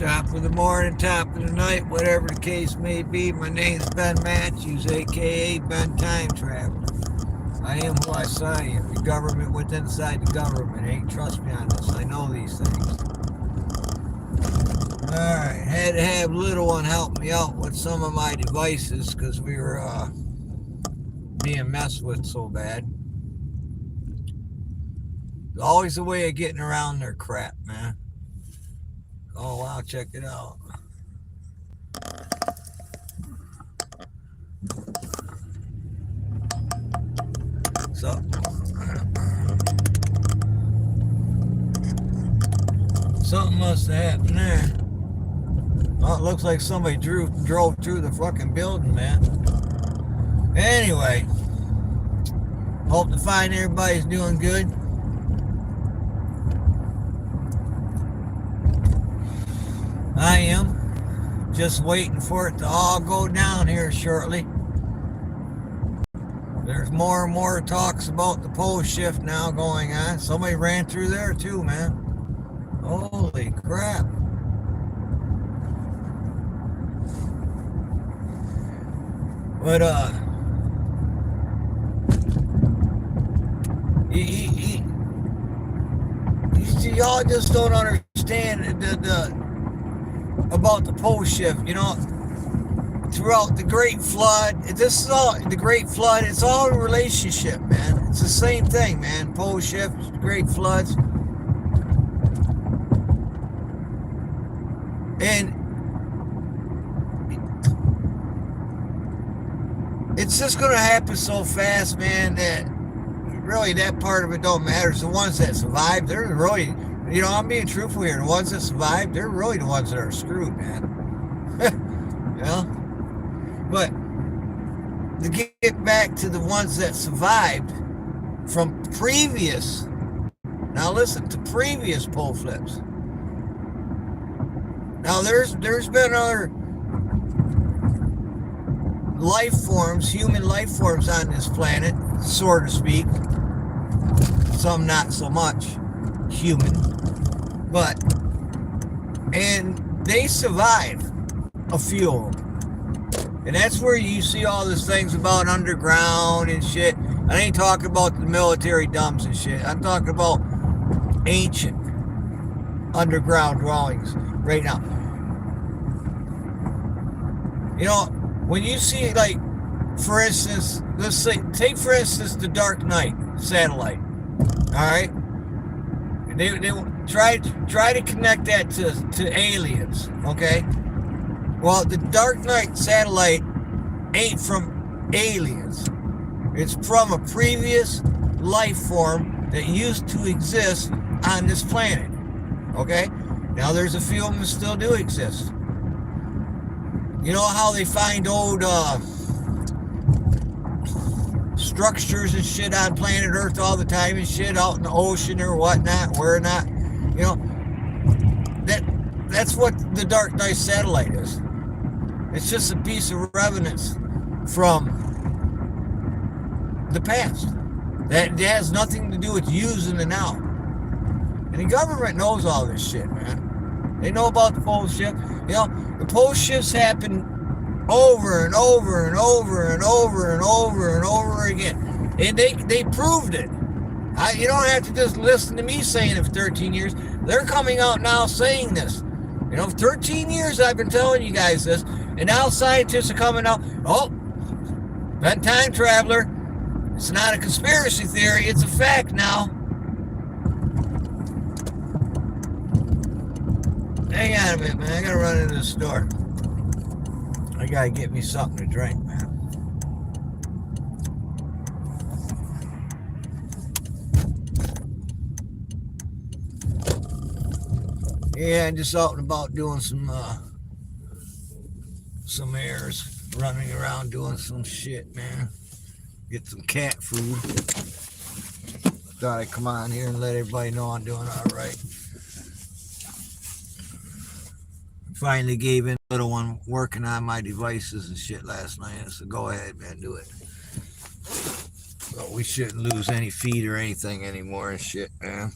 Top of the morning, top of the night, whatever the case may be. My name's Ben Matthews, aka Ben Time Traveler. I am who I say I am. The government within inside the government. Ain't trust me on this. I know these things. Alright, had to have little one help me out with some of my devices because we were being messed with so bad. There's always a way of getting around their crap, man. Oh wow, check it out. So something must have happened there. Well, it looks like somebody drove through the fucking building, man. Anyway, hope to find everybody's doing good. I am just waiting for it to all go down here shortly. There's more and more talks about the pole shift now going on. Somebody ran through there too, man. Holy crap. But y'all just don't understand about the pole shift, you know. Throughout the Great Flood, this is all the Great Flood. It's all a relationship, man. It's the same thing, man. Pole shift, Great Floods, and it's just gonna happen so fast, man, that really that part of it don't matter. It's the ones that survive. They're really, you know, I'm being truthful here. The ones that survive, they're really the ones that are screwed, man. You know. But to get back to the ones that survived from previous, now listen, to previous pole flips. Now there's been other life forms, human life forms on this planet, so to speak. Some not so much human, and they survive, a few of them. And that's where you see all these things about underground and shit. I ain't talking about the military dumps and shit. I'm talking about ancient underground dwellings right now. You know, when you see, like, for instance, let's say, take for instance the Dark Knight satellite. All right? They try to connect that to aliens, okay? Well, the Dark Knight satellite ain't from aliens. It's from a previous life form that used to exist on this planet. Okay? Now, there's a few of them that still do exist. You know how they find old structures and shit on planet Earth all the time and shit out in the ocean or whatnot, where not? You know, that's what the Dark Knight satellite is. It's just a piece of evidence from the past that has nothing to do with using the now. And the government knows all this shit, man. They know about the pole shift. You know, the pole shifts happen over and over and over and over and over and over again. And they proved it. You don't have to just listen to me saying it for 13 years. They're coming out now saying this. You know, for 13 years I've been telling you guys this. And now scientists are coming out, oh, that time traveler, it's not a conspiracy theory, it's a fact now. Hang on a minute, man, I gotta run into the store. I gotta get me something to drink, man. Yeah, I'm just out and about doing some airs, running around doing some shit, man. Get some cat food. Thought I'd come on here and let everybody know I'm doing all right. Finally gave in a little one working on my devices and shit last night. So go ahead, man, do it. So we shouldn't lose any feed or anything anymore and shit, man.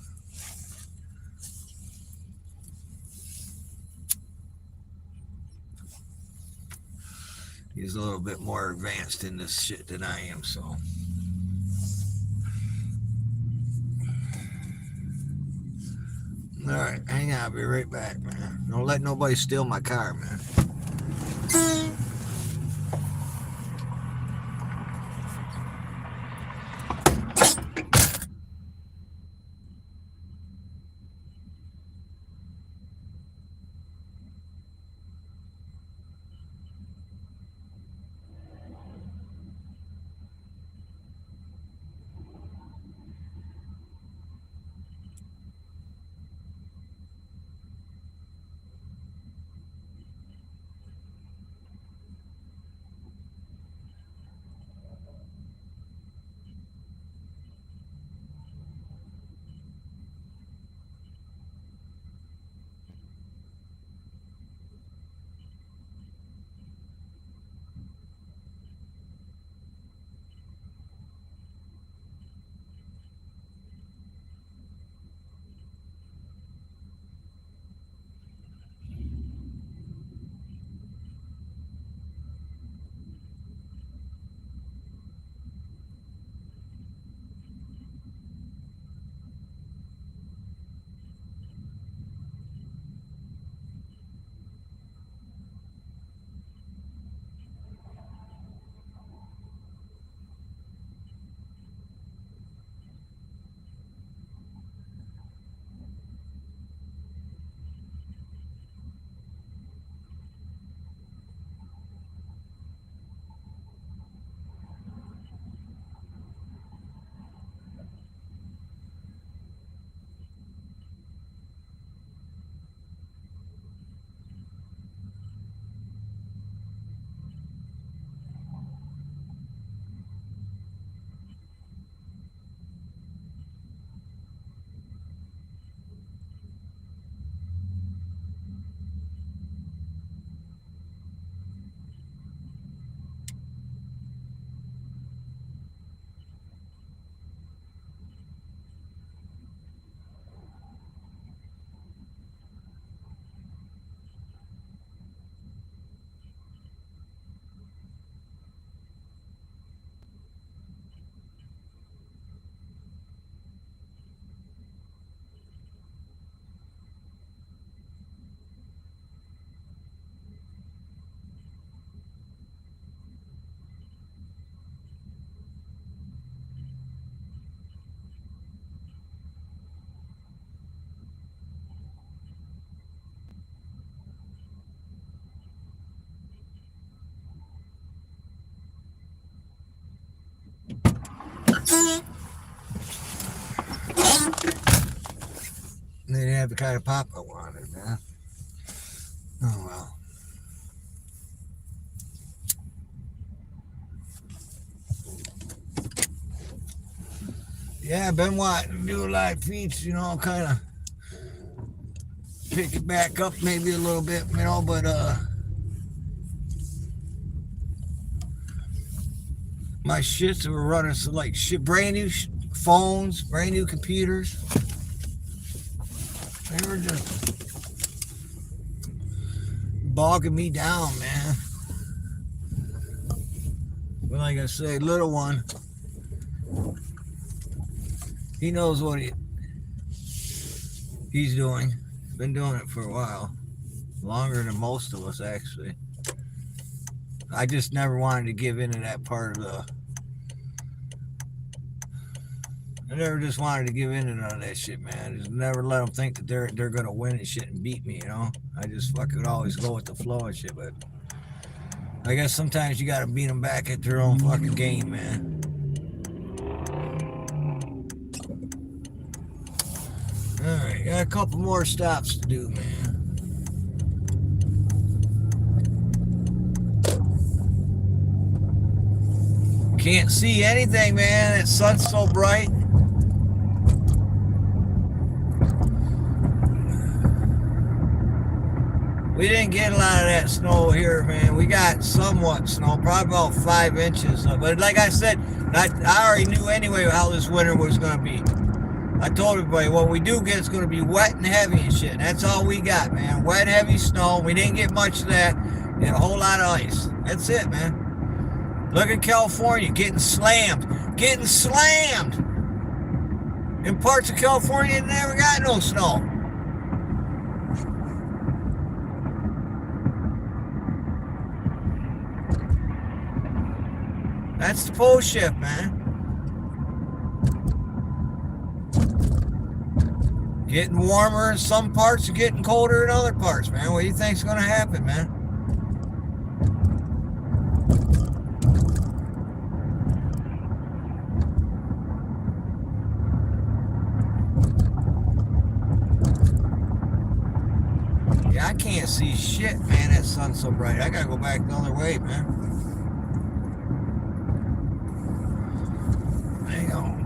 He's a little bit more advanced in this shit than I am, so. Alright, hang on, I'll be right back, man. Don't let nobody steal my car, man. They didn't have the kind of pop I wanted, man. Oh well. Yeah, I've been wanting to do live feeds, you know, kind of pick it back up maybe a little bit, you know, but my shits were running so like shit, brand new phones, brand new computers. They were just bogging me down, man. But like I say, little one, he knows what he's doing. Been doing it for a while, longer than most of us actually. I just never wanted to give in to that part of the. I never just wanted to give in to none of that shit, man. I just never let them think that they're gonna win and shit and beat me, you know. I just fucking always go with the flow and shit, but I guess sometimes you gotta beat them back at their own fucking game, man. Alright, got a couple more stops to do, man. Can't see anything, man. The sun's so bright. We didn't get a lot of that snow here, man. We got somewhat snow, probably about 5 inches. But like I said, I already knew anyway how this winter was going to be. I told everybody, what we do get is going to be wet and heavy and shit. That's all we got, man. Wet, heavy snow. We didn't get much of that. and a whole lot of ice. That's it, man. Look at California getting slammed. Getting slammed! In parts of California that never got no snow. That's the pole shift, man. Getting warmer in some parts and getting colder in other parts, man. What do you think's going to happen, man? Yeah, I can't see shit, man. That sun's so bright. I gotta go back the other way, man. Hang on.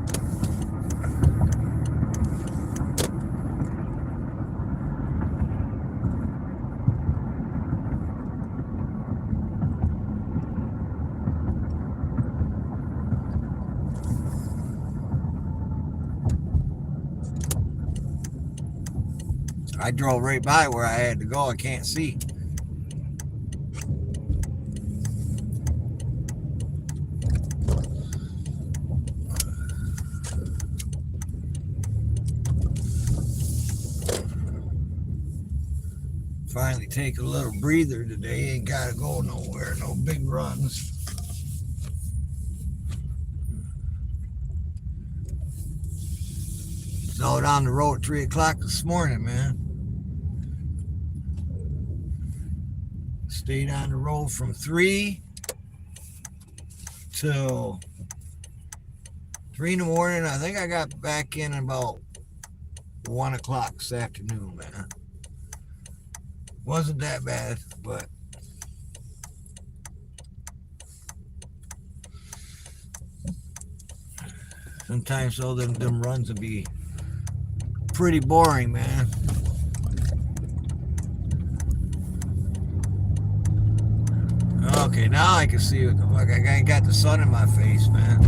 I drove right by where I had to go. I can't see. Finally take a little breather today. Ain't gotta go nowhere. No big runs. Was out on the road at 3 o'clock this morning, man. Stayed on the road from 3 till 3 in the morning. I think I got back in about 1 o'clock this afternoon, man. Wasn't that bad, but sometimes though them runs would be pretty boring, man. Okay, now I can see what the fuck. I ain't got the sun in my face, man.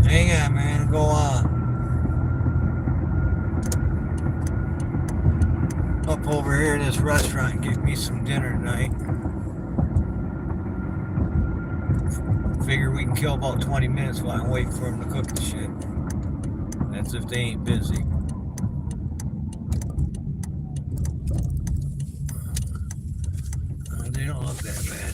Hang on, man. Go on. Up over here in this restaurant and get me some dinner tonight. Figure we can kill about 20 minutes while I'm waiting for them to cook the shit. That's if they ain't busy. They don't look that bad.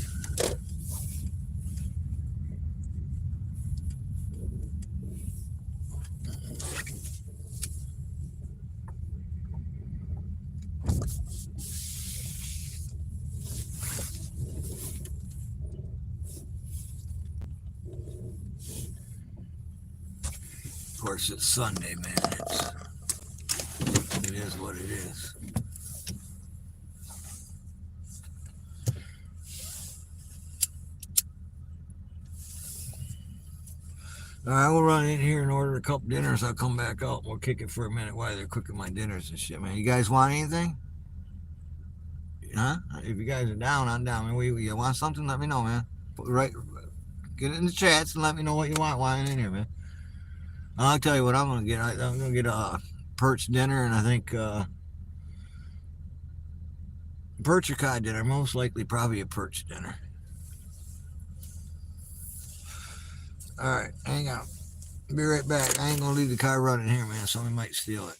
Of course, it's Sunday, man. It is what it is. All right, we'll run in here and order a couple dinners. I'll come back out and we'll kick it for a minute while they're cooking my dinners and shit, man. You guys want anything? Huh? If you guys are down, I'm down. I mean, you want something? Let me know, man. Get it in the chats and let me know what you want while I'm in here, man. I'll tell you what I'm gonna get. I'm gonna get a perch dinner and I think perch or cod dinner. Most likely, probably a perch dinner. All right, hang on. Be right back. I ain't gonna leave the car running here, man. Somebody might steal it.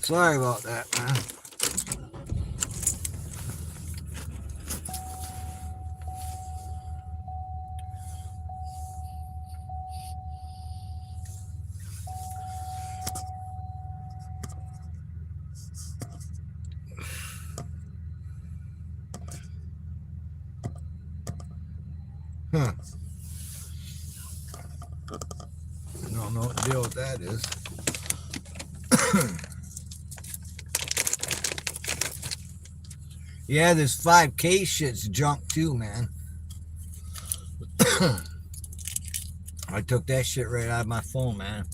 Sorry about that, man. Huh. I don't know what the deal with that is. Yeah, this 5K shit's junk too, man. I took that shit right out of my phone, man.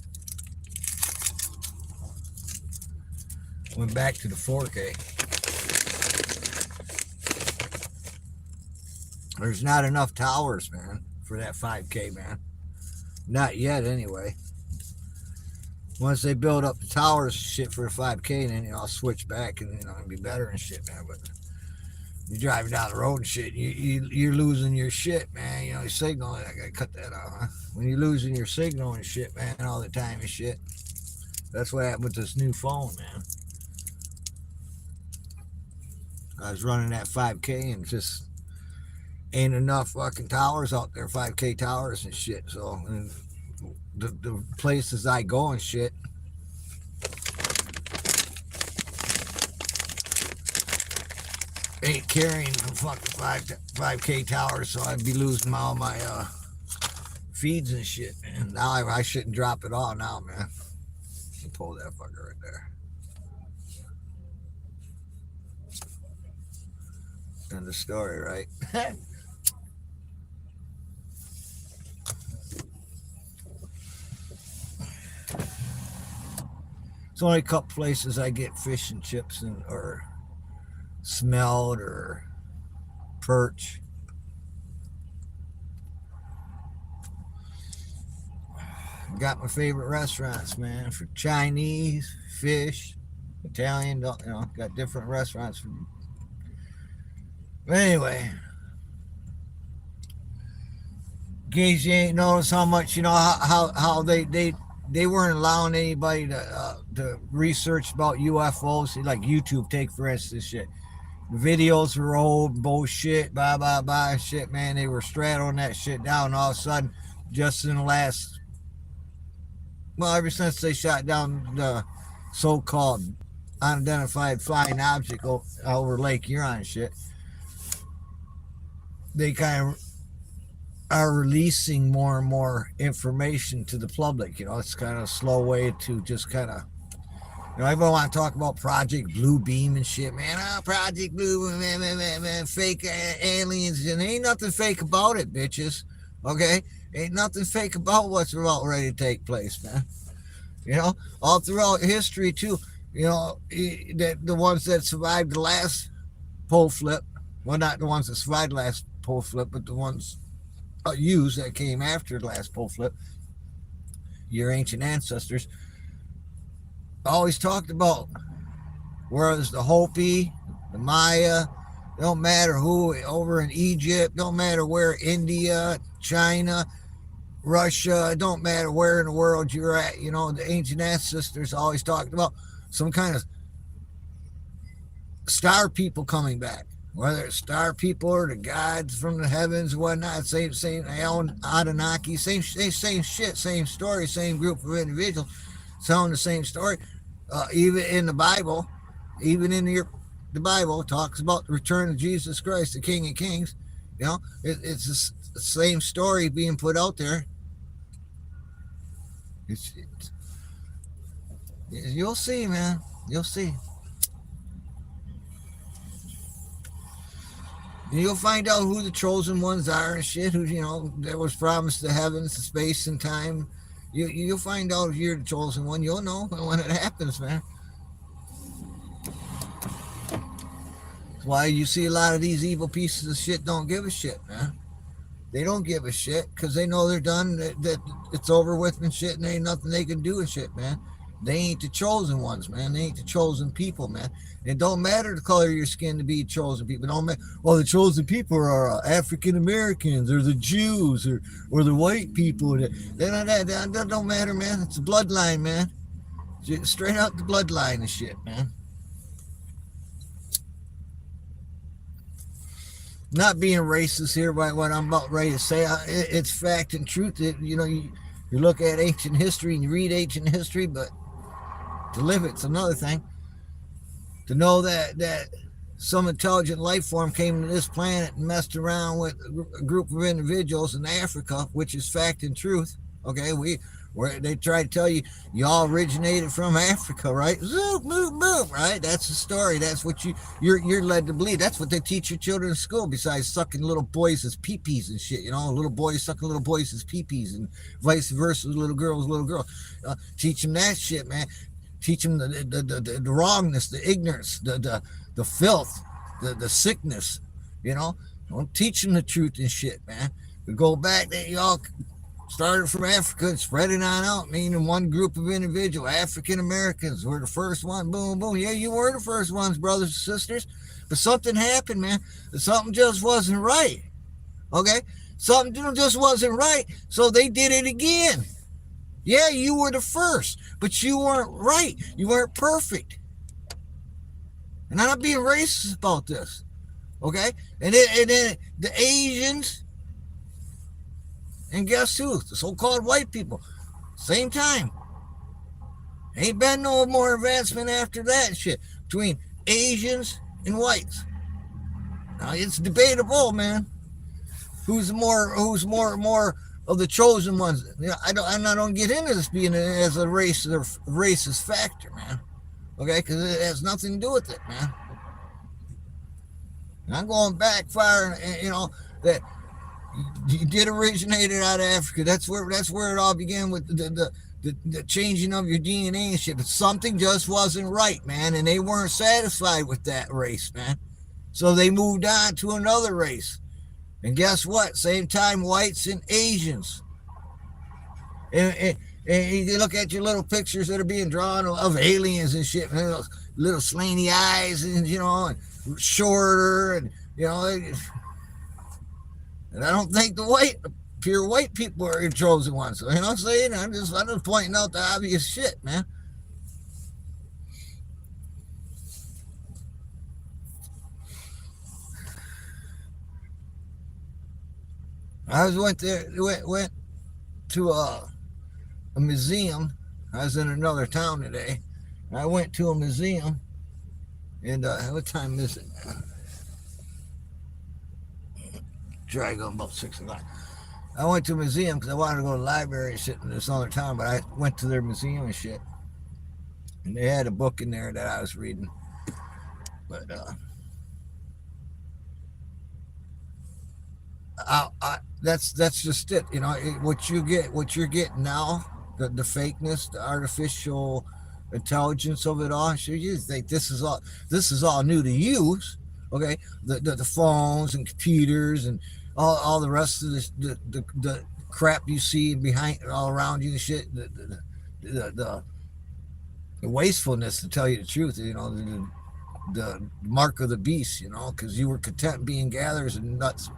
Went back to the 4K. There's not enough towers, man, for that 5K, man. Not yet, anyway. Once they build up the towers shit for the 5K, then I'll switch back and it'll be better and shit, man. But you're driving down the road and shit, you're losing your shit, man. Your signal. I gotta cut that out, huh? When you're losing your signal and shit, man, all the time and shit. That's what happened with this new phone, man. I was running that 5K and just ain't enough fucking towers out there, 5K towers and shit. So and the places I go and shit, ain't carrying the fucking 5K towers, so I'd be losing all my feeds and shit, man. Now I shouldn't drop it all now, man. Pull that fucker right there. End the story, right? It's only a couple places I get fish and chips and or smelled or perch. Got my favorite restaurants, man, for Chinese, fish, Italian, got different restaurants. But anyway, in case you ain't noticed how much, how they weren't allowing anybody to research about UFOs. Like YouTube, take for instance, shit. The videos were old bullshit, blah blah blah, shit, man. They were straddling that shit down. All of a sudden, just in the last, well, ever since they shot down the so-called unidentified flying object over Lake Huron and shit, they kind of are releasing more and more information to the public. It's kind of a slow way to just kind of, everyone want to talk about Project Blue Beam and shit, man. Project Blue, man, fake aliens, and ain't nothing fake about it, bitches. Okay, ain't nothing fake about what's about ready to take place, man. All throughout history too. That the ones that survived the last pole flip, well, not the ones that survived the last pole flip, but the ones used that came after the last pole flip, your ancient ancestors always talked about, whereas the Hopi, the Maya, don't matter who, over in Egypt, don't matter where, India, China, Russia, don't matter where in the world you're at, the ancient ancestors always talked about some kind of star people coming back, whether it's star people or the gods from the heavens, whatnot, same Anunnaki, same shit, same story, same group of individuals telling the same story. Even in the Bible, the Bible talks about the return of Jesus Christ, the King of Kings. It's the same story being put out there. You'll see, man. You'll see. You'll find out who the chosen ones are and shit. Who that was promised the heavens, the space, and time. You'll find out if you're the chosen one. You'll know when it happens, man. That's why you see a lot of these evil pieces of shit don't give a shit, man. They don't give a shit because they know they're done, that it's over with and shit, and ain't nothing they can do and shit, man. They ain't the chosen ones, man. They ain't the chosen people, man. It don't matter the color of your skin to be chosen people. It don't matter. Well, the chosen people are African Americans, or the Jews, or the white people. That don't matter, man. It's a bloodline, man. Straight out the bloodline and shit, man. Not being racist here by what I'm about ready to say. It's fact and truth. You look at ancient history and you read ancient history, but to live it's another thing. To know that some intelligent life form came to this planet and messed around with a group of individuals in Africa, which is fact and truth. Okay, where they try to tell you y'all originated from Africa, right? Zoom, boom, boom, right? That's the story. That's what you're led to believe. That's what they teach your children in school. Besides sucking little boys as peepees and shit, little boys sucking little boys as peepees, and vice versa, little girls. Teach them that shit, man. Teach them the wrongness, the ignorance, the filth, the sickness. Don't teach them the truth and shit, man. We go back there, y'all. Started from Africa and spread it on out, meaning one group of individual African Americans were the first one. Boom, boom. Yeah, you were the first ones, brothers and sisters. But something happened, man. Something just wasn't right. Okay? Something just wasn't right. So they did it again. Yeah, you were the first, but you weren't right. You weren't perfect. And I'm not being racist about this. Okay? And then the Asians. And guess who? The so-called white people. Same time. Ain't been no more advancement after that shit. Between Asians and whites. Now it's debatable, man. Who's more of the chosen ones? I don't get into this being as a racist factor, man. Okay, because it has nothing to do with it, man. And I'm going backfire, that. You did originate out of Africa. That's where it all began, with the changing of your DNA and shit. But something just wasn't right, man, and they weren't satisfied with that race, man. So they moved on to another race. And guess what? Same time, whites and Asians. And you look at your little pictures that are being drawn of aliens and shit, man, little slanty eyes, and and shorter, and and I don't think the pure white people are the chosen ones. So, I'm saying? I'm just pointing out the obvious shit, man. I went to a museum. I was in another town today. I went to a museum, and what time is it? Try going about 6 o'clock. I went to a museum because I wanted to go to the library and shit in this other town, but I went to their museum and shit, and they had a book in there that I was reading. But that's just it. What you're getting now, the fakeness, the artificial intelligence of it all. Sure, you think this is all new to use. Okay, the phones and computers and all the rest of this, the crap you see behind all around you and shit, the wastefulness, to tell you the truth, the mark of the beast, because you were content being gatherers and nuts,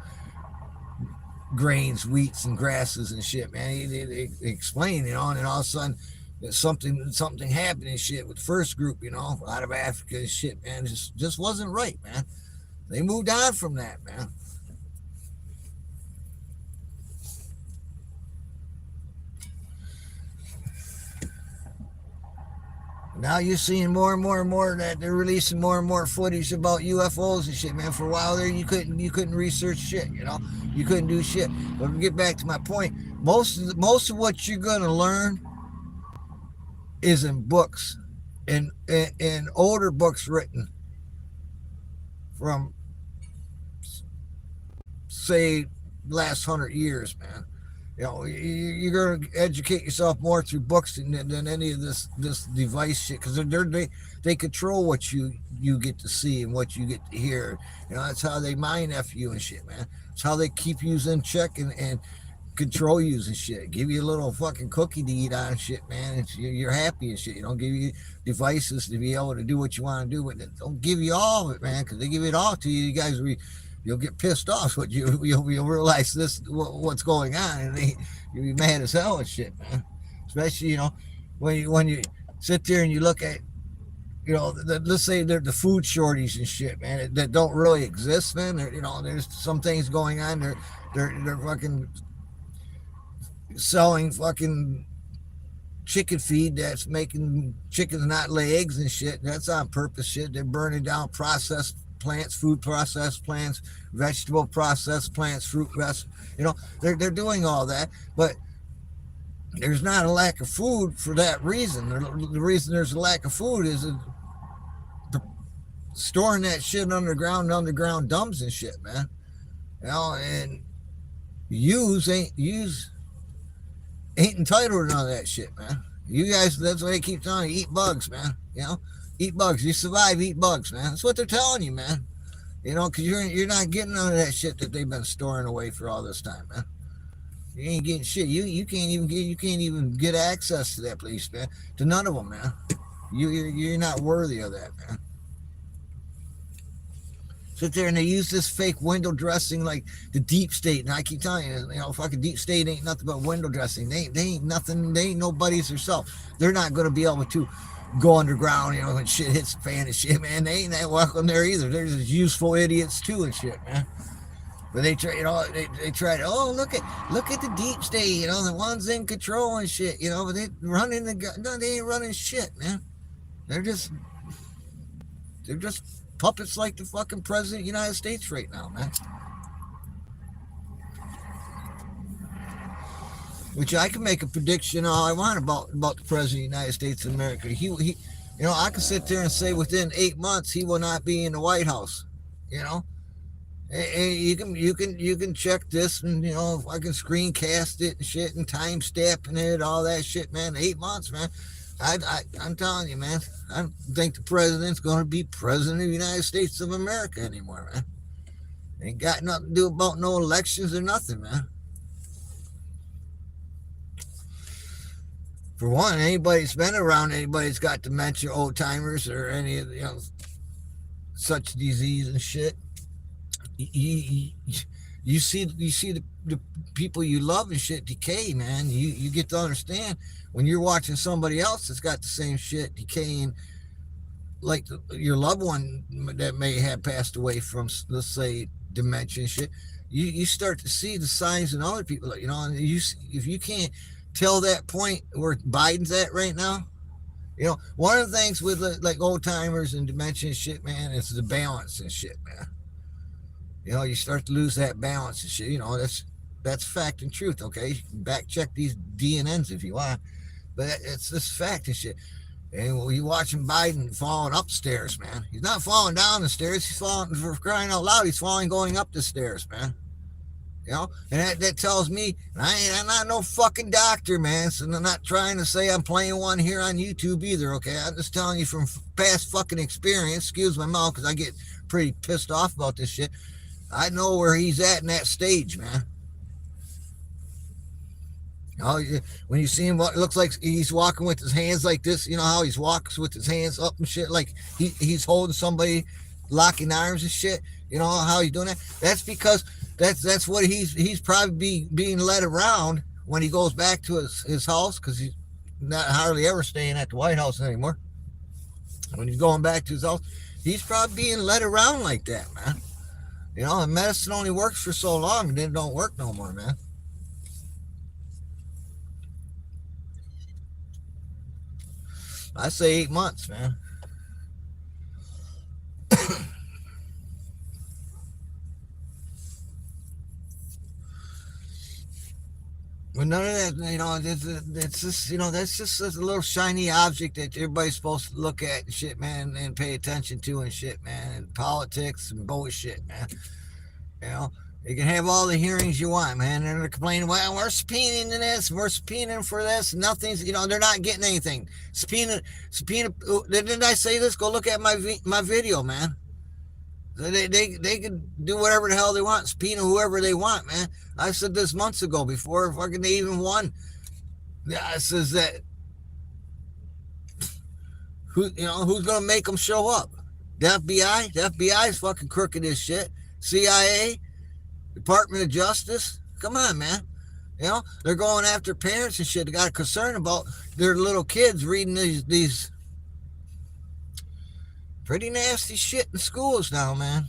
grains, wheats, and grasses and shit, man. They explain, and all of a sudden something happened and shit with the first group, out of Africa and shit, man. Just wasn't right, man. They moved on from that, man. Now you're seeing more and more that they're releasing more and more footage about UFOs and shit, man. For a while there, you couldn't research shit, you couldn't do shit. But to get back to my point, most of what you're gonna learn is in books, in older books written from, say, last 100 years, man. You're going to educate yourself more through books than any of this device shit, because they control what you get to see and what you get to hear. That's how they mind F you and shit, man. It's how they keep you in check and control you and shit. Give you a little fucking cookie to eat on and shit, man. You're happy and shit. You don't give you devices to be able to do what you want to do, but don't give you all of it, man. Because they give it all to you. You guys, you'll get pissed off. But you'll realize what's going on, and you'll be mad as hell and shit, man. Especially when you sit there and you look at let's say the food shortage and shit, man, that don't really exist, man. There's some things going on. They're fucking selling fucking chicken feed that's making chickens not lay eggs and shit. That's on purpose shit. They're burning down processed plants, food processed plants, vegetable processed plants, fruit processed. They're doing all that, but there's not a lack of food for that reason. The reason there's a lack of food is storing that shit underground dumps and shit, man. And use ain't entitled to none of that shit, man. You guys, that's what they keep telling you, eat bugs, man. Eat bugs. You survive, eat bugs, man. That's what they're telling you, man. Because you're not getting none of that shit that they've been storing away for all this time, man. You ain't getting shit. You can't even get access to that place, man. To none of them, man. You're not worthy of that, man. Sit there and they use this fake window dressing like the deep state, and I keep telling you, fucking deep state ain't nothing but window dressing. They ain't nothing. They ain't nobody's herself. They're not gonna be able to go underground, when shit hits the fan and shit, man. They ain't that welcome there either. They're just useful idiots too and shit, man. But they try, they try to, look at the deep state, the ones in control and shit, but they running they ain't running shit, man. They're just puppets like the fucking president of the United States right now, man. Which I can make a prediction all I want about the president of the United States of America. He I can sit there and say within 8 months he will not be in the White House. You can check this and I can screencast it and shit and time stamping it, all that shit, man. 8 months, man. I'm telling you, man. I don't think the president's going to be president of the United States of America anymore, man. Ain't got nothing to do about no elections or nothing, man. For one, anybody that's been around anybody that's got dementia, old timers, or any of such disease and shit, you see the people you love and shit decay, man. You get to understand when you're watching somebody else that's got the same shit decaying, like your loved one that may have passed away from, let's say, dementia and shit. You start to see the signs in other people, and if you can't tell that point where Biden's at right now, one of the things with like old timers and dementia and shit, man, is the balance and shit, man. You start to lose that balance and shit. That's fact and truth, okay? Back check these DNNs if you want, but it's this fact and shit. And you watching Biden falling upstairs, man. He's not falling down the stairs. He's falling, for crying out loud, he's falling going up the stairs, man. And that tells me, I'm not no fucking doctor, man, so I'm not trying to say I'm playing one here on YouTube either, okay? I'm just telling you from past fucking experience, excuse my mouth, because I get pretty pissed off about this shit. I know where he's at in that stage, man. When you see him, it looks like he's walking with his hands like this. You know how he walks with his hands up and shit, like he's holding somebody, locking arms and shit. You know how he's doing that? That's because that's what he's probably being led around when he goes back to his house, because he's not hardly ever staying at the White House anymore. When he's going back to his house, he's probably being led around like that, man. And medicine only works for so long, and then it don't work no more, man. I say 8 months, man. But none of that, it's just, that's just a little shiny object that everybody's supposed to look at and shit, man, and pay attention to and shit, man, and politics and bullshit, man. You can have all the hearings you want, man, and they're complaining, well, we're subpoenaing this, we're subpoenaing for this, nothing's, they're not getting anything. Subpoena, didn't I say this? Go look at my video, man. So they can do whatever the hell they want, subpoena whoever they want, man. I said this months ago before fucking they even won. Yeah, it says that who's gonna make them show up? The FBI? The FBI is fucking crooked as shit. CIA, Department of Justice. Come on, man. They're going after parents and shit. They got a concern about their little kids reading these pretty nasty shit in schools now, man.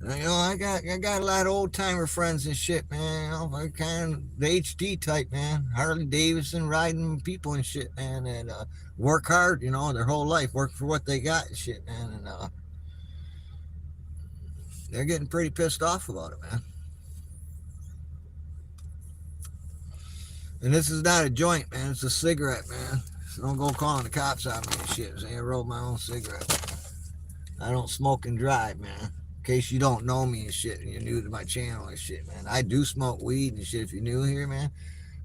I got a lot of old timer friends and shit, man. I kind of the HD type, man. Harley Davidson riding people and shit, man, and work hard, their whole life, work for what they got and shit, man, and they're getting pretty pissed off about it, man. And this is not a joint, man. It's a cigarette, man. So don't go calling the cops on me and shit. I roll my own cigarette. I don't smoke and drive, man. In case you don't know me and shit, and you're new to my channel and shit, man. I do smoke weed and shit if you're new here, man.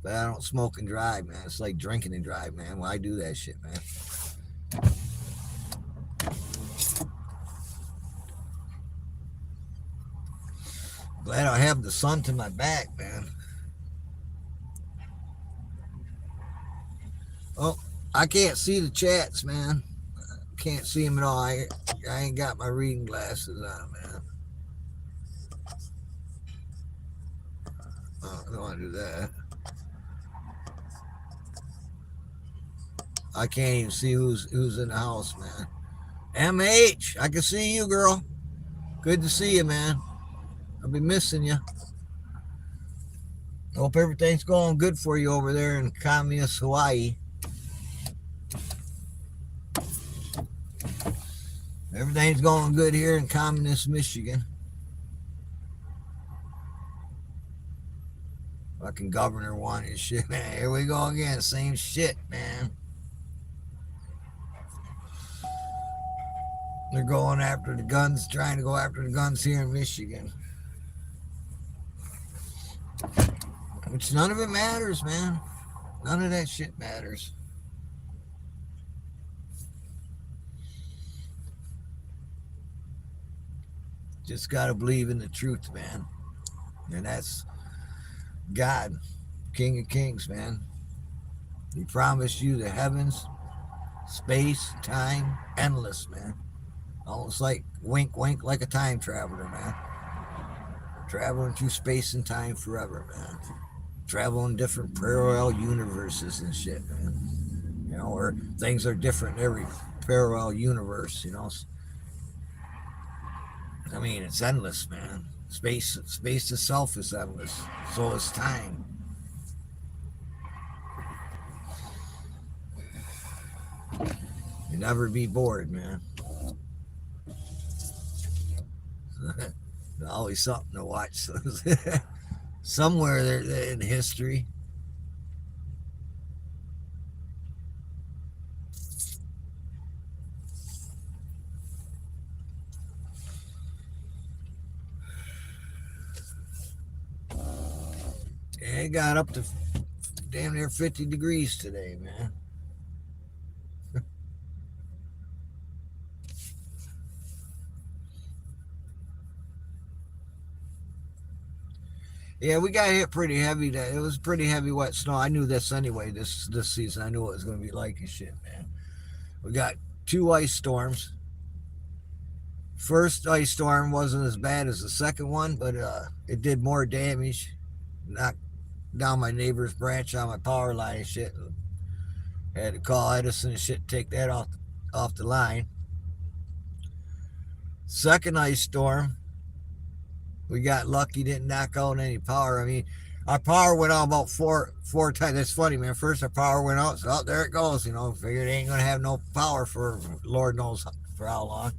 But I don't smoke and drive, man. It's like drinking and drive, man. Well, I do that shit, man. Glad I have the sun to my back, man. Oh, I can't see the chats, man. Can't see them at all. I ain't got my reading glasses on, man. Oh, I don't want to do that. I can't even see who's in the house, man. MH, I can see you, girl. Good to see you, man. I'll be missing you. Hope everything's going good for you over there in communist Hawaii. Everything's going good here in communist Michigan. Fucking governor wanted shit, man. Here we go again. Same shit, man. They're going after the guns, trying to go after the guns here in Michigan. Which none of it matters, man. None of that shit matters. Just got to believe in the truth, man. And that's God, King of Kings, man. He promised you the heavens, space, time, endless, man. Almost like wink, wink, like a time traveler, man. Traveling through space and time forever, man. Traveling different parallel universes and shit, man. Where things are different in every parallel universe, I mean, it's endless, man. Space itself is endless. So is time. You never be bored, man. There's always something to watch. Somewhere there in history. It got up to damn near 50 degrees today, man. Yeah, we got hit pretty heavy. It was pretty heavy wet snow. I knew this anyway, this season. I knew what it was going to be like and shit, man. We got 2 ice storms. First ice storm wasn't as bad as the second one, but it did more damage. Knocked down my neighbor's branch on my power line and shit. Had to call Edison and shit to take that off the line. Second ice storm, we got lucky, didn't knock out any power. I mean, our power went out about four times. That's funny, man. First our power went out, so there it goes. Figured it ain't gonna have no power for Lord knows for how long.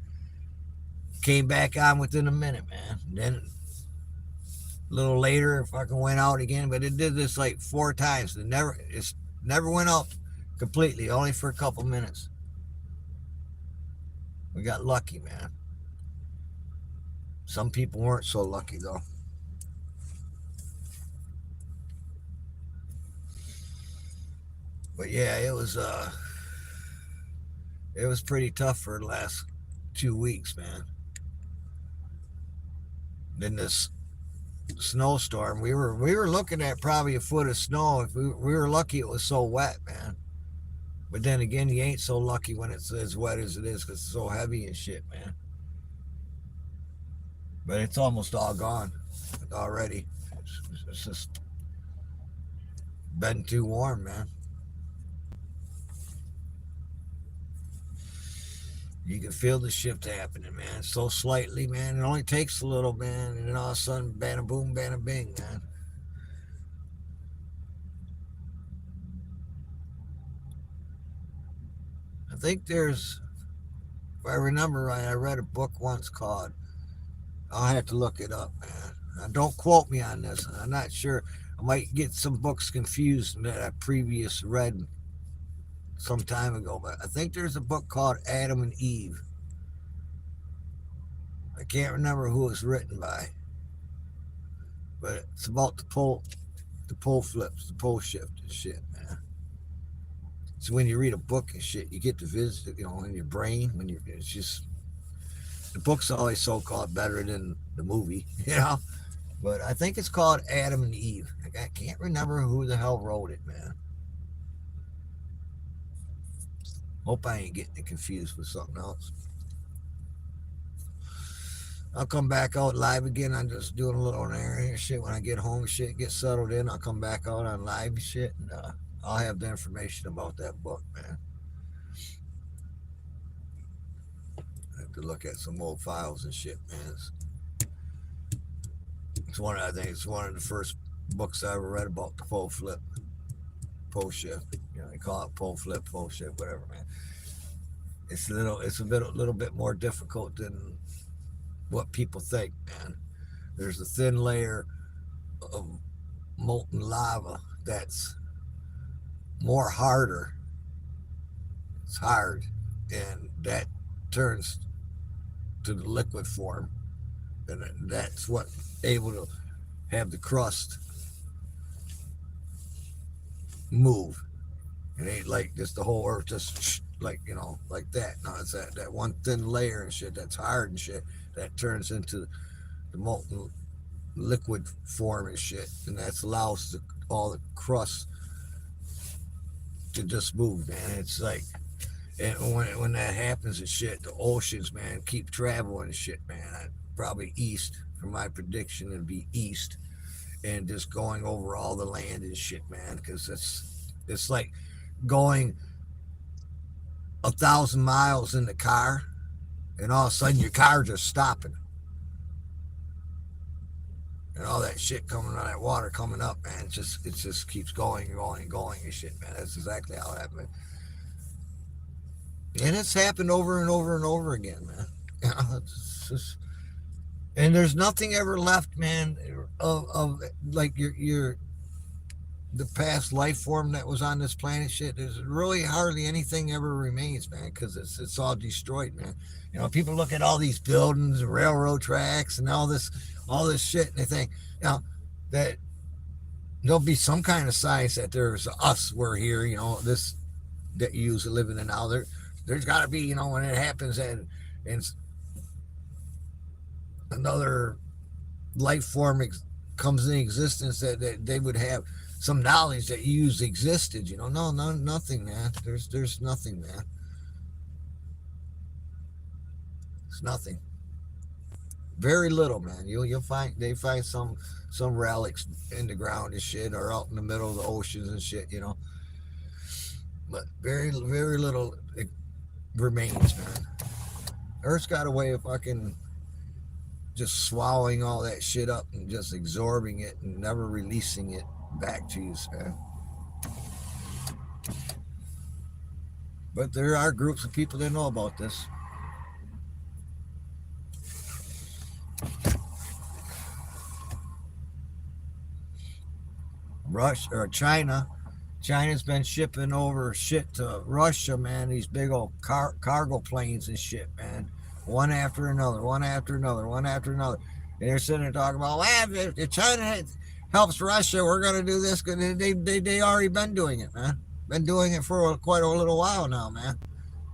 Came back on within a minute, man. Then a little later, it fucking went out again. But it did this like 4 times. It never went out completely, only for a couple minutes. We got lucky, man. Some people weren't so lucky, though. But yeah, it was pretty tough for the last 2 weeks, man. Then this snowstorm, we were looking at probably a foot of snow. If we were lucky, it was so wet, man. But then again, you ain't so lucky when it's as wet as it is because it's so heavy and shit, man. But it's almost all gone already. It's just been too warm, man. You can feel the shift happening, man. So slightly, man. It only takes a little, man, and then all of a sudden, bada boom, bada bing, man. I think there's, if I remember right, I read a book once called, I'll have to look it up, man. Now, don't quote me on this. I'm not sure. I might get some books confused that I previous read some time ago, but I think there's a book called Adam and Eve. I can't remember who it's written by, but it's about the pole flips, the pole shift and shit, man. So when you read a book and shit, you get to visit, in your brain. It's just the book's always so called better than the movie, But I think it's called Adam and Eve. I can't remember who the hell wrote it, man. Hope I ain't getting it confused with something else. I'll come back out live again. I'm just doing a little errand shit. When I get home, shit, get settled in, I'll come back out on live shit, and I'll have the information about that book, man. I have to look at some old files and shit, man. I think it's one of the first books I ever read about the pole flip, pole shift. They call it pole flip, pole shift, whatever, man. It's a little bit more difficult than what people think, man. There's a thin layer of molten lava that's more harder. It's hard, and that turns to the liquid form, and that's what able to have the crust move. It ain't like just the whole earth just like that. No, it's that one thin layer and shit that's hard and shit that turns into the molten liquid form and shit, and that allows all the crust to just move, man. It's like, and when that happens and shit, the oceans, man, keep traveling and shit, man. Probably east, for my prediction, it'd be east, and just going over all the land and shit, man, because it's like going 1,000 miles in the car, and all of a sudden your car just stopping, and all that shit coming on, that water coming up, man. It just keeps going and going and going and shit, man. That's exactly how it happened, and it's happened over and over and over again, man. It's just, and there's nothing ever left, man, of like your the past life form that was on this planet shit. There's really hardly anything ever remains, man, because it's all destroyed, man. People look at all these buildings, railroad tracks, and all this shit, and they think, that there'll be some kind of science that there's us, we're here, this that you used to live in, and now there's got to be, when it happens, and another life form comes in existence, that they would have some knowledge that you existed. No, nothing, man. There's nothing, man. It's nothing. Very little, man. You'll find they find some relics in the ground and shit, or out in the middle of the oceans and shit, But very, very little remains, man. Earth's got a way of fucking just swallowing all that shit up and just absorbing it and never releasing it back to you, man. But there are groups of people that know about this. Russia or China's been shipping over shit to Russia, man. These big old cargo planes and shit, man. One after another. And they're sitting there talking about, well, if China helps Russia, we're going to do this. They already been doing it, man. Been doing it for quite a little while now, man.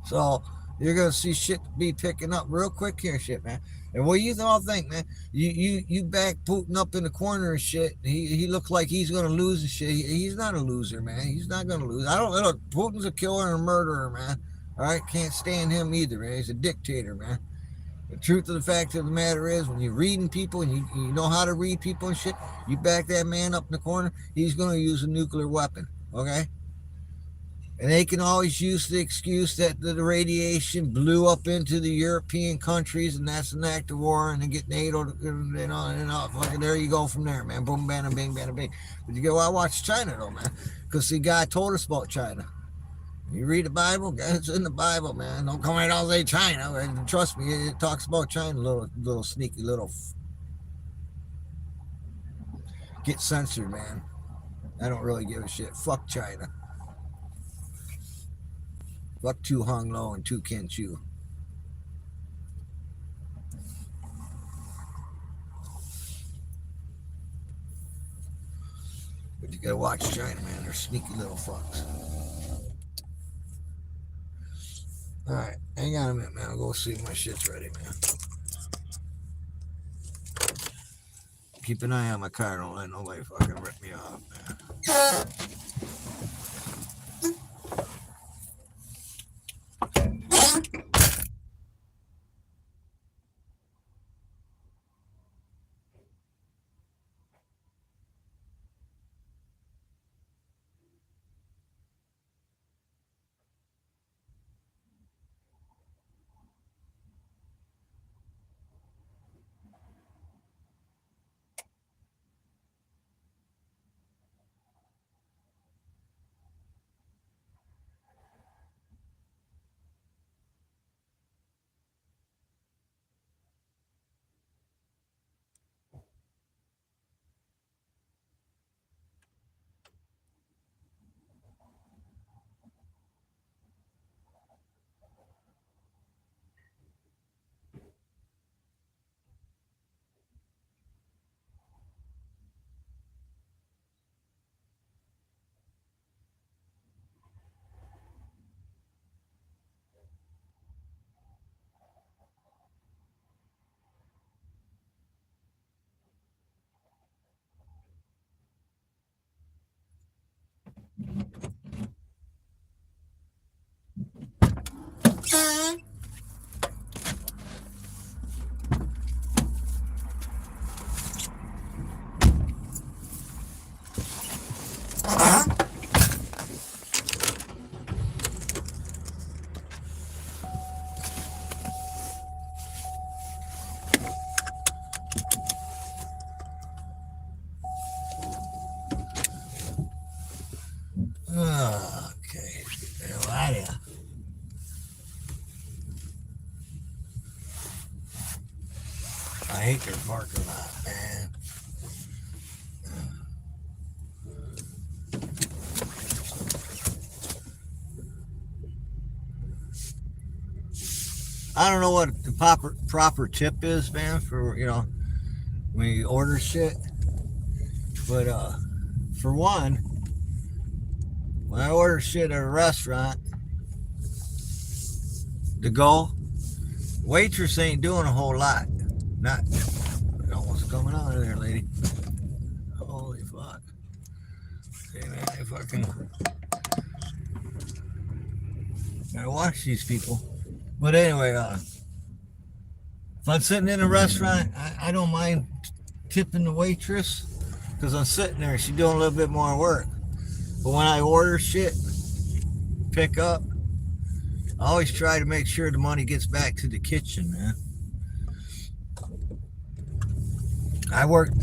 So You're gonna see shit be picking up real quick here, shit, man. And what you all think, man? You back Putin up in the corner and shit. He looks like he's gonna lose and shit. He's not a loser, man. He's not gonna lose. I don't know. Putin's a killer and a murderer, man. All right, can't stand him either, man. He's a dictator, man. The truth of the fact of the matter is, when you're reading people and you know how to read people and shit, you back that man up in the corner, he's gonna use a nuclear weapon, okay? And they can always use the excuse that the radiation blew up into the European countries and that's an act of war and then get NATO, fucking there you go from there, man. Boom, bam, bing, bam, bing. But you go, I watch China though, man, because the guy told us about China. You read the Bible, it's in the Bible, man. Don't come right all say China. And trust me, it talks about China, little sneaky little. Get censored, man. I don't really give a shit. Fuck China. Fuck Tu Hong Lo and Tu Ken Chu. But you gotta watch China, man. They're sneaky little fucks. Alright, hang on a minute, man. I'll go see if my shit's ready, man. Keep an eye on my car. Don't let nobody fucking rip me off, man. Okay, get the hell out of here. I hate their parking lot, man. I don't know what the proper tip is, man, for, you know, when you order shit. But for one, when I order shit at a restaurant to go, waitress ain't doing a whole lot. Not, I don't know what's going on there, lady. Holy fuck. Okay, man, I fucking gotta watch these people. But anyway, if I'm sitting in a restaurant, I don't mind tipping the waitress because I'm sitting there, she's doing a little bit more work. But when I order shit, pick up, I always try to make sure the money gets back to the kitchen, man. I worked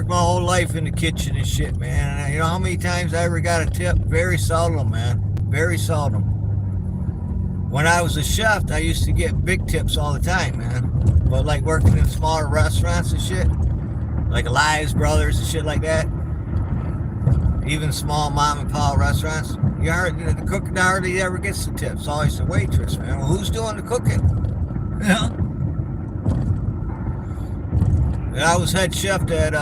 my whole life in the kitchen and shit, man. And you know how many times I ever got a tip? Very seldom, man. Very seldom. When I was a chef, I used to get big tips all the time, man. But like working in smaller restaurants and shit, like Elias Brothers and shit like that, even small mom and pop restaurants, the cook hardly ever gets the tips. Always the waitress, man. Well, who's doing the cooking? You know? And I was head chef at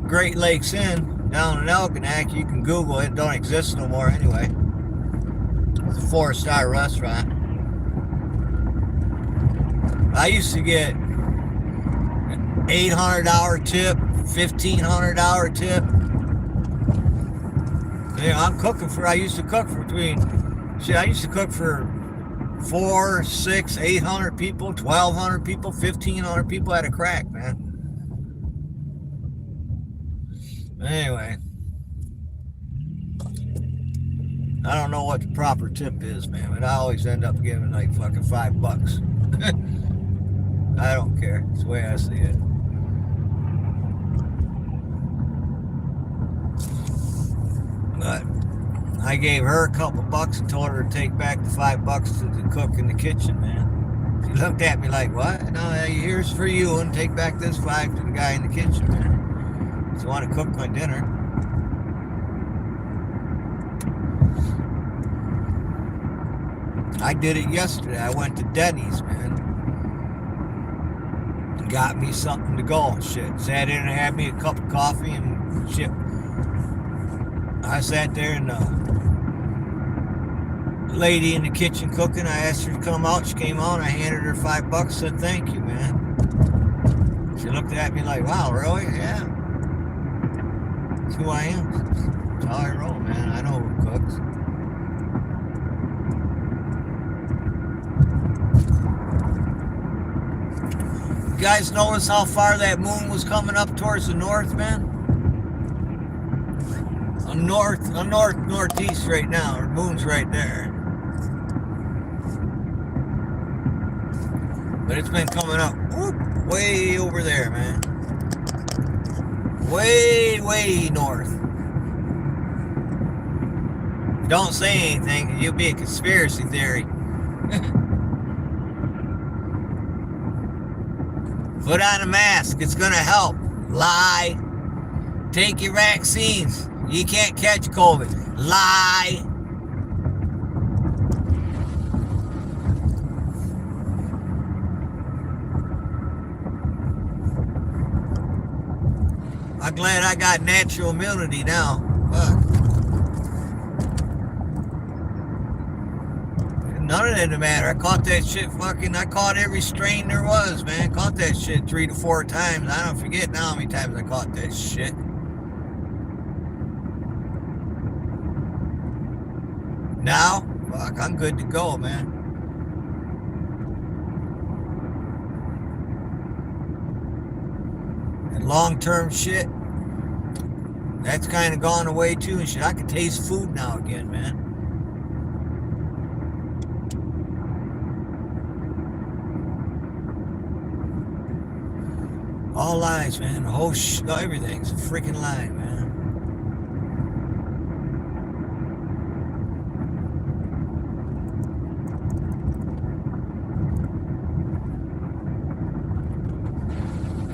Great Lakes Inn down in Elginak. You can Google it. It don't exist no more anyway. 4-star restaurant. I used to get $800 tip, $1,500 tip. Yeah, I used to cook for I used to cook for 4, 6, 800 people, 1,200 people, 1,500 people at a crack, man. Anyway, I don't know what the proper tip is, man, but I always end up giving like fucking $5. I don't care. It's the way I see it. But I gave her a couple bucks and told her to take back the $5 to the cook in the kitchen, man. She looked at me like, what? No, here's for you, and take back this $5 to the guy in the kitchen, man. Just want to cook my dinner. I did it yesterday. I went to Denny's, man. And got me something to go and shit. Sat in and had me a cup of coffee and shit. I sat there and the lady in the kitchen cooking, I asked her to come out. She came out. I handed her $5, said thank you, man. She looked at me like, wow, really? Yeah. That's who I am. That's how I roll, man. I know who cooks. You guys notice how far that moon was coming up towards the north, man? On northeast right now. The moon's right there. But it's been coming up way over there, man. Way north. Don't say anything, you'll be a conspiracy theory. Put on a mask, it's gonna help. Lie. Take your vaccines. You can't catch COVID. Lie. I'm glad I got natural immunity now. Fuck. None of it matter. I caught that shit I caught every strain there was, man. Caught that shit 3 to 4 times. I don't forget now how many times I caught that shit. Now, fuck, I'm good to go, man. And long-term shit, that's kind of gone away too and shit. I can taste food now again, man. All lies, man. The whole everything's a freaking lie, man.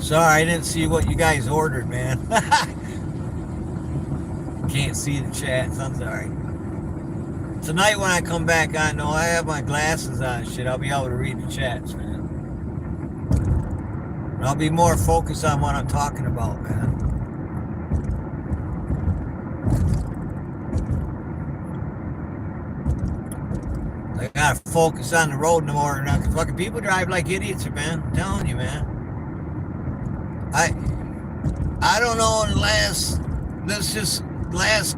Sorry, I didn't see what you guys ordered, man. Can't see the chats. I'm sorry. Tonight when I come back, I know I have my glasses on. Shit, I'll be able to read the chats, man. I'll be more focused on what I'm talking about, man. I gotta focus on the road no more. Because fucking people drive like idiots, man. I'm telling you, man. I don't know in the last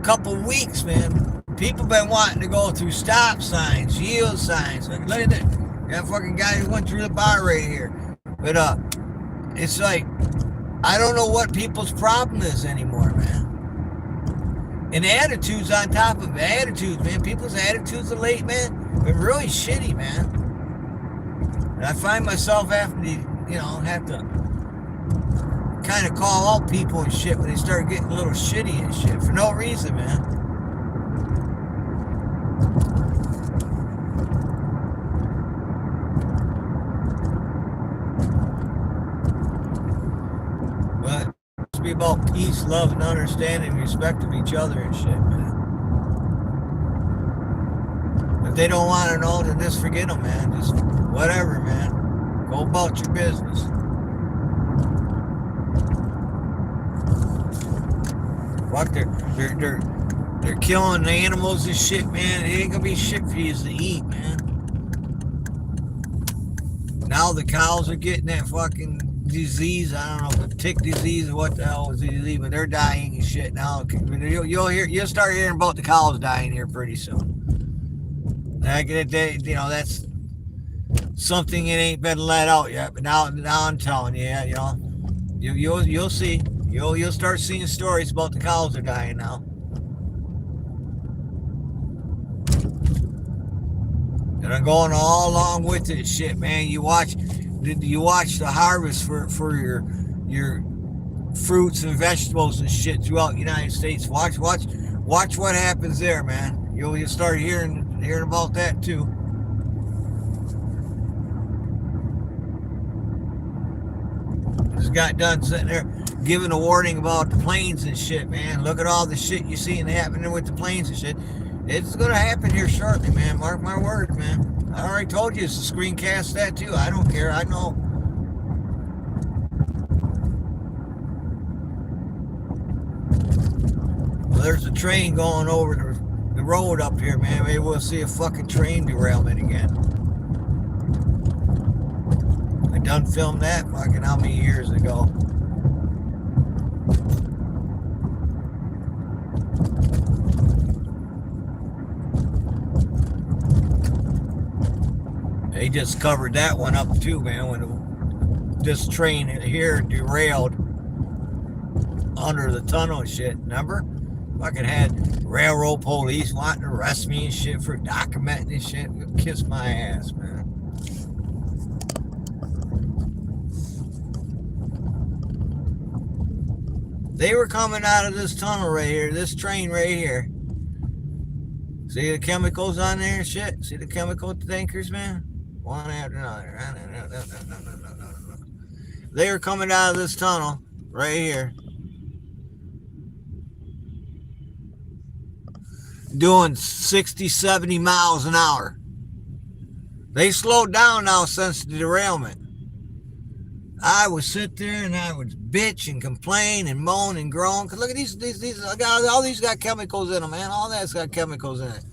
couple weeks, man. People been wanting to go through stop signs, yield signs. Like, look at that. That fucking guy who went through the bar right here. But it's like, I don't know what people's problem is anymore, man. And the attitudes on top of it. Attitudes, man. People's attitudes of late, man, been really shitty, man. And I find myself having to, have to kind of call out people and shit when they start getting a little shitty and shit for no reason, man. But it's be about peace, love, and understanding, respect of each other and shit, man. If they don't want to know, then just forget them, man. Just whatever, man. Go about your business. Fuck, they're They're killing the animals and shit, man. It ain't gonna be shit for you to eat, man. Now the cows are getting that fucking disease. I don't know, tick disease or what the hell is the disease, but they're dying and shit now. You'll start hearing about the cows dying here pretty soon. That's something that ain't been let out yet. But now I'm telling you, you'll see. You'll start seeing stories about the cows are dying now. And I'm going all along with it, shit, man. You watch the harvest for your fruits and vegetables and shit throughout the United States. Watch what happens there, man. You'll start hearing about that too. Just got done sitting there giving a warning about the planes and shit, man. Look at all the shit you see happening with the planes and shit. It's gonna happen here shortly, man. Mark my words, man. I already told you it's a screencast that too. I don't care. I know. Well, there's a train going over the road up here, man. Maybe we'll see a fucking train derailment again. I done filmed that fucking how many years ago. They just covered that one up too, man, when this train here derailed under the tunnel and shit. Remember? Fucking had railroad police wanting to arrest me and shit for documenting this shit. Kiss my ass, man. They were coming out of this tunnel right here, this train right here. See the chemicals on there and shit? See the chemical tankers, man? One after another. They were coming out of this tunnel right here, doing 60, 70 miles an hour. They slowed down now since the derailment. I would sit there and I would bitch and complain and moan and groan. Cause look at these all these got chemicals in them, man. All that's got chemicals in it.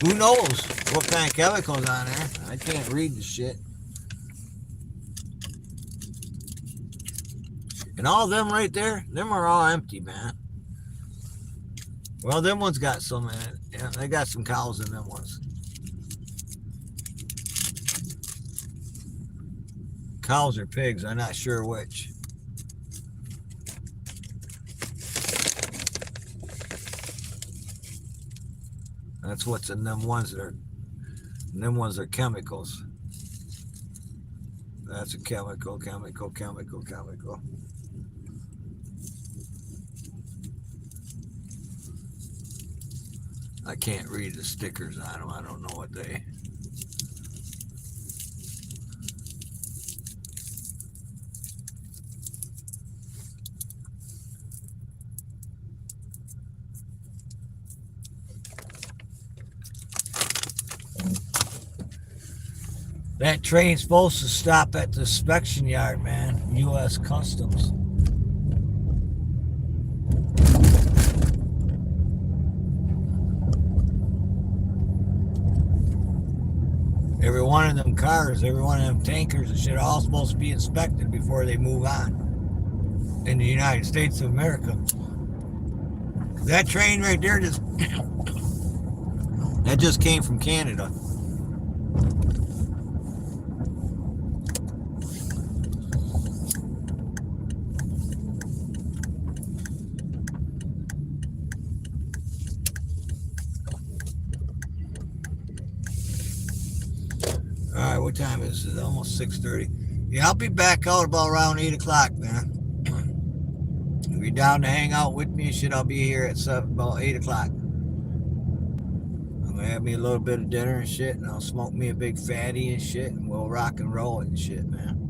Who knows what kind of chemicals on there? I can't read the shit. And all them right there, them are all empty, man. Well, them ones got some in it. Yeah, they got some cows in them ones. Cows or pigs, I'm not sure which. That's what's in them ones that are, them ones are chemicals. That's a chemical. I can't read the stickers on them. I don't know what they. That train's supposed to stop at the inspection yard, man. U.S. Customs. Every one of them cars, every one of them tankers and shit are all supposed to be inspected before they move on in the United States of America. That train right there that just came from Canada. What time is it? Almost 6:30. Yeah, I'll be back out about around 8 o'clock, man. If you're down to hang out with me and shit, I'll be here at about 8 o'clock. I'm gonna have me a little bit of dinner and shit, and I'll smoke me a big fatty and shit, and we'll rock and roll and shit, man.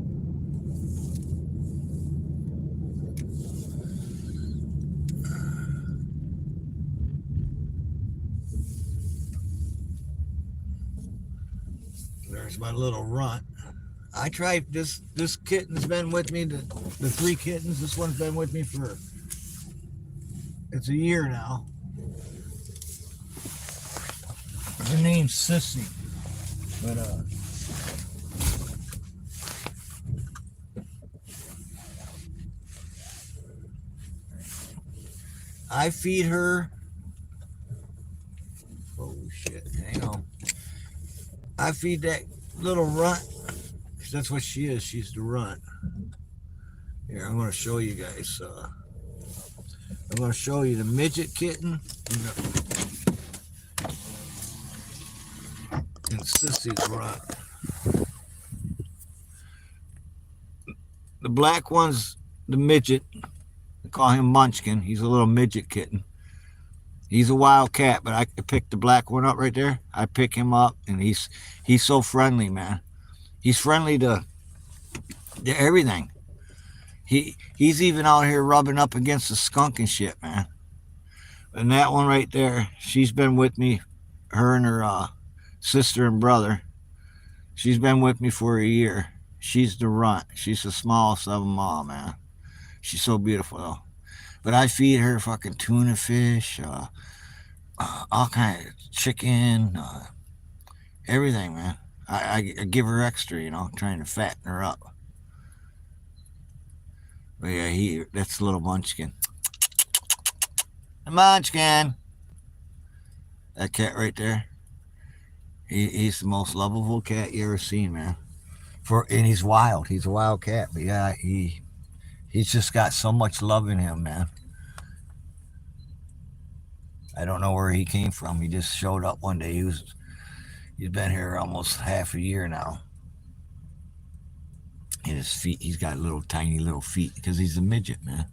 There's my little runt. I tried this kitten's been with me, the 3 kittens, this one's been with me for, it's a year now. Her name's Sissy. But I feed her. Oh shit, hang on. I feed that little runt, because that's what she is. She's the runt. Here, I'm going to show you guys. I'm going to show you the midget kitten and Sissy's runt. The black one's the midget. I call him Munchkin. He's a little midget kitten. He's a wild cat, but I picked the black one up right there. I pick him up, and he's so friendly, man. He's friendly to everything. He's even out here rubbing up against the skunk and shit, man. And that one right there, she's been with me, her and her sister and brother. She's been with me for a year. She's the runt. She's the smallest of them all, man. She's so beautiful, though. But I feed her fucking tuna fish, all kind of chicken, everything, man. I give her extra, you know, trying to fatten her up. But yeah, that's a little Munchkin. The Munchkin. That cat right there. He's the most lovable cat you ever seen, man. And he's wild. He's a wild cat. But yeah, he's just got so much love in him, man. I don't know where he came from. He just showed up one day. He's been here almost half a year now. And his feet, he's got little tiny little feet because he's a midget, man.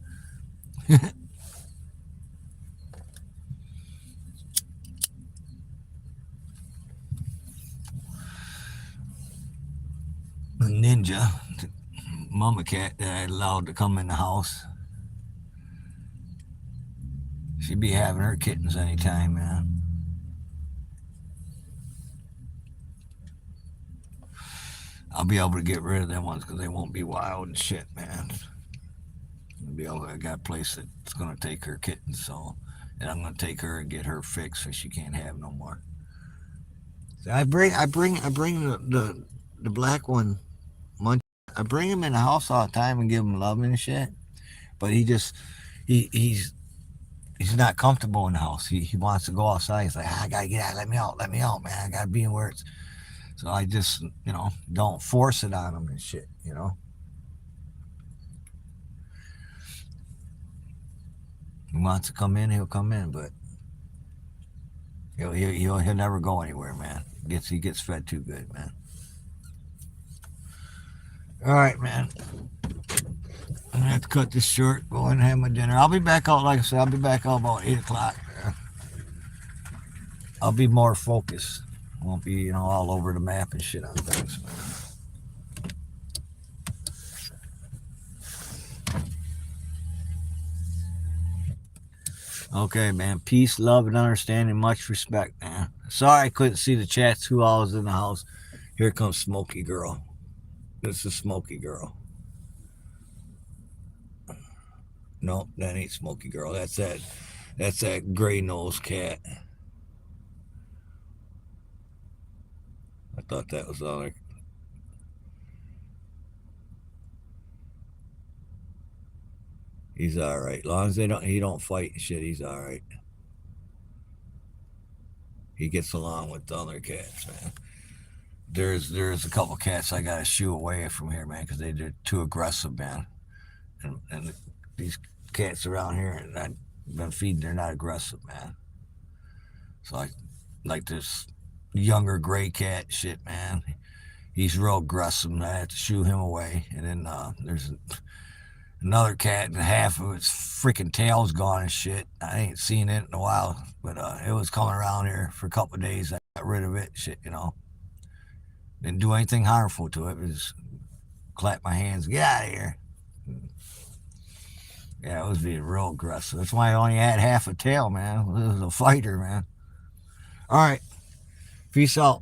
Ninja, the mama cat that I allowed to come in the house. She'd be having her kittens anytime, man. I'll be able to get rid of them ones because they won't be wild and shit, man. I got a place that's gonna take her kittens, and I'm gonna take her and get her fixed so she can't have no more. So I bring the black one. I bring him in the house all the time and give him love and shit, but he's not comfortable in the house. He wants to go outside. He's like, I gotta get out. Let me out, man. I gotta be in where it's. So I just, don't force it on him and shit, He wants to come in, he'll come in, but he'll never go anywhere, man. He gets fed too good, man. All right, man. I'm gonna have to cut this short. Go in and have my dinner. I'll be back out, like I said, I'll be back out about 8 o'clock. Man. I'll be more focused. I won't be, all over the map and shit on things, man. Okay, man. Peace, love, and understanding. Much respect, man. Sorry I couldn't see the chats who all was in the house. Here comes Smokey Girl. This is Smokey Girl. No, that ain't Smokey Girl. That's that gray nose cat. I thought that was all right. He's all right. As long as he don't fight and shit, he's all right. He gets along with the other cats, man. There's a couple cats I gotta shoo away from here, man, because they're too aggressive, man. And these cats around here, and I've been feeding, they're not aggressive, man. So like this younger gray cat shit, man. He's real aggressive, and I have to shoo him away. And then there's another cat, and half of its freaking tail's gone and shit. I ain't seen it in a while, but it was coming around here for a couple of days. I got rid of it, shit, Didn't do anything harmful to it. Just clap my hands, get out of here. Yeah, it was being real aggressive. That's why I only had half a tail, man. It was a fighter, man. All right. Peace out.